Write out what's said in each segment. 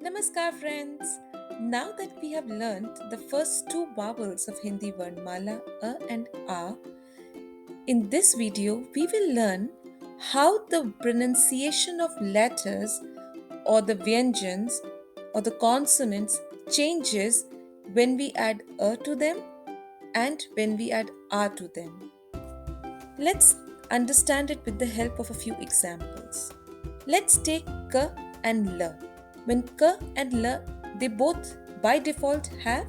Namaskar friends. Now that we have learnt the first two vowels of Hindi varnmala a and a, in this video we will learn how the pronunciation of letters or the vyanjans or the consonants changes when we add a to them and when we add a to them. Let's understand it with the help of a few examples. Let's take k and l. When k and l, they both by default have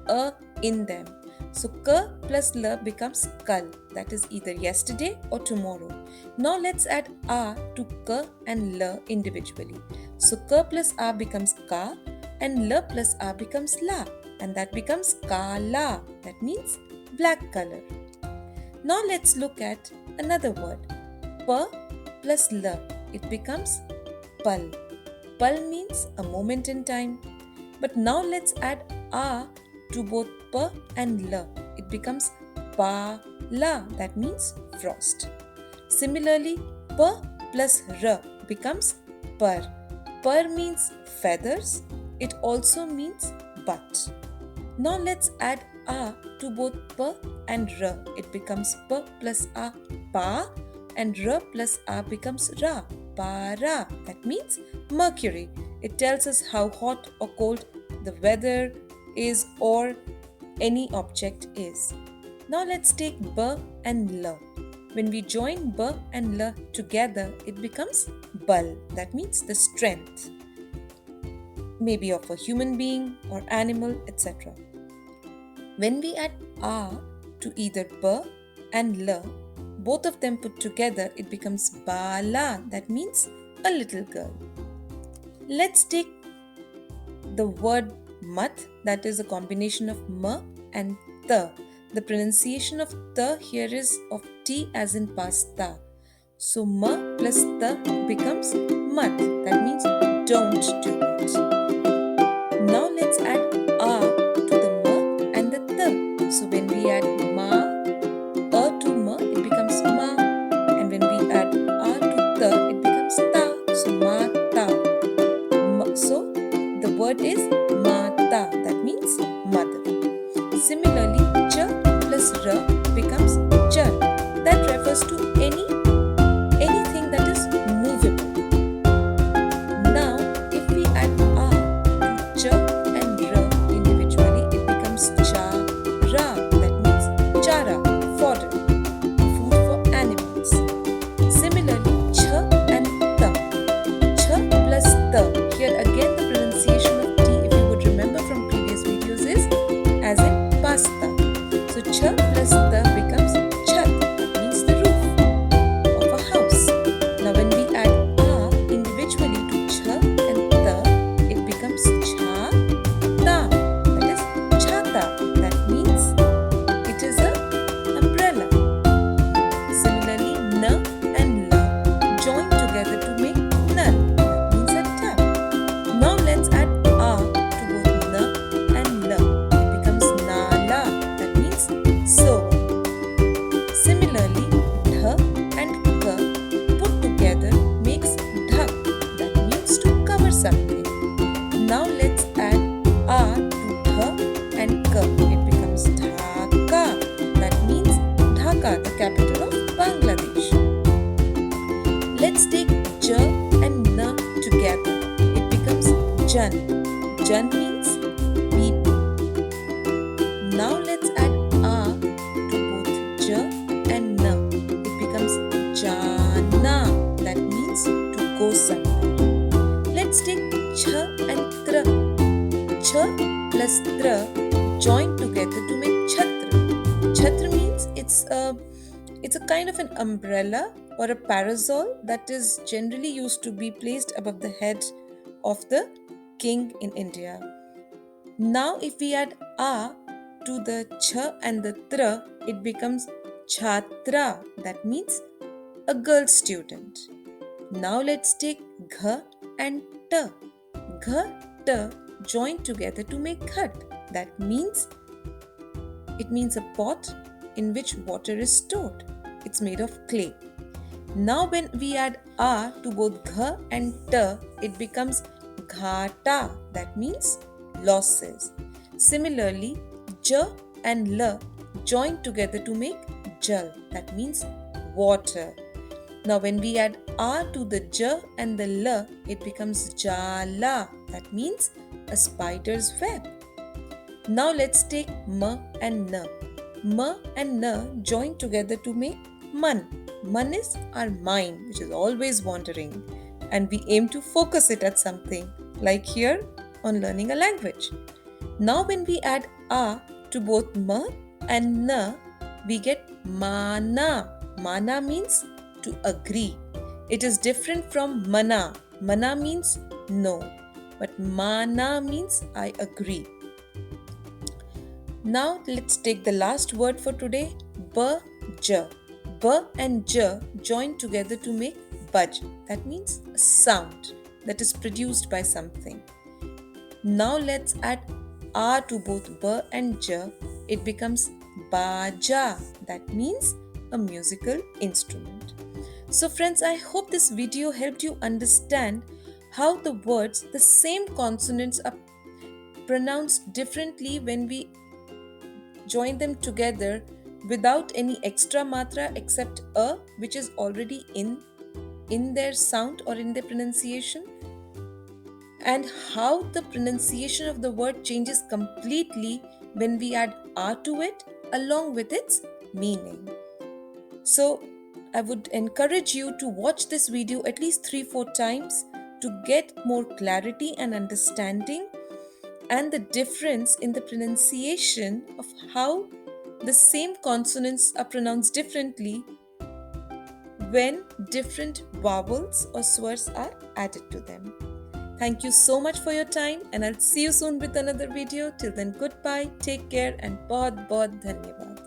a in them. So k plus l becomes kal, that is either yesterday or tomorrow. Now let's add a to k and l individually. So k plus a becomes ka and l plus a becomes la, and that becomes kala, that means black color. Now let's look at another word. P plus l. It becomes pal. Pal means a moment in time. But now let's add a to both p and l. It becomes pa la. That means frost. Similarly, p plus r becomes par. Par means feathers. It also means butt. Now let's add a to both p and r. It becomes p plus a pa and r plus a becomes ra. Para. That means mercury. It tells us how hot or cold the weather is or any object is. Now let's take b and l. When we join b and l together, it becomes bal. That means the strength, maybe of a human being or animal, etc. When we add a to either b and l, both of them put together, it becomes bala. That means a little girl. Let's take the word mat, that is a combination of m and ta. The pronunciation of ta here is of t as in pasta. So m plus ta becomes mat. That means don't do it. Now let's add a to the m and the ta. So when we add ma, a to ma, it becomes ma. And when we add a to ta, it becomes ta. So ma ta. So the word is mata. That means mother. Similarly, ch plus r becomes char. That refers to anything that is movable. Now, if we add a to ch and r individually, it becomes cha ra. That means chara, fodder, food for animals. Similarly, ch and ta. Ch plus ta. Here again the pronunciation of t, if you would remember from previous videos, is as in pasta. So ch plus ta becomes chat. That means the roof of a house. Now when we add a individually to ch and ta, it becomes cha ta. That is chata. That means it is a umbrella. Similarly, n and l join together to make nal. That means a tap. Now let's add a to both n and l. It becomes nala. That means so. Similarly, dh and k put together makes dhak. That means to cover something. Now let's add a to dh and k. It becomes Dhaka. That means Dhaka, the capital of Bangladesh. Let's take j and n together. It becomes jan. Jan means people. Now let's add a to both j and n. It becomes jana. That means to go somewhere. Let's take ch and tra. Ch plus tra join together to make chhatra. Chhatra means it's a kind of an umbrella or a parasol that is generally used to be placed above the head of the king in India. Now if we add a to the ch and the tra, it becomes chhatra. That means a girl student. Now let's take gh and ta. Gh, ta join together to make ghat. That means it means a pot in which water is stored. It's made of clay. Now when we add a to both gh and ta, it becomes घाटा, that means losses. Similarly, j and l join together to make jal, that means water. Now, when we add R to the J and the L, it becomes Jala. That means a spider's web. Now, let's take M and N. M and N join together to make Man. Man is our mind, which is always wandering, and we aim to focus it at something, like here on learning a language. Now, when we add A to both M and N, we get Mana. Mana means to agree. It is different from Mana. Mana means no, but Mana means I agree. Now, let's take the last word for today, B-J. B and J join together to make Baj. That means a sound that is produced by something. Now let's add R to both B and J. It becomes Baja. That means a musical instrument. So friends, I hope this video helped you understand how the words, the same consonants are pronounced differently when we join them together without any extra matra except a, which is already in their sound or in their pronunciation, and how the pronunciation of the word changes completely when we add R to it along with its meaning. So, I would encourage you to watch this video at least 3-4 times to get more clarity and understanding and the difference in the pronunciation of how the same consonants are pronounced differently when different vowels or swars are added to them. Thank you so much for your time, and I'll see you soon with another video. Till then, goodbye, take care, and बहुत बहुत धन्यवाद.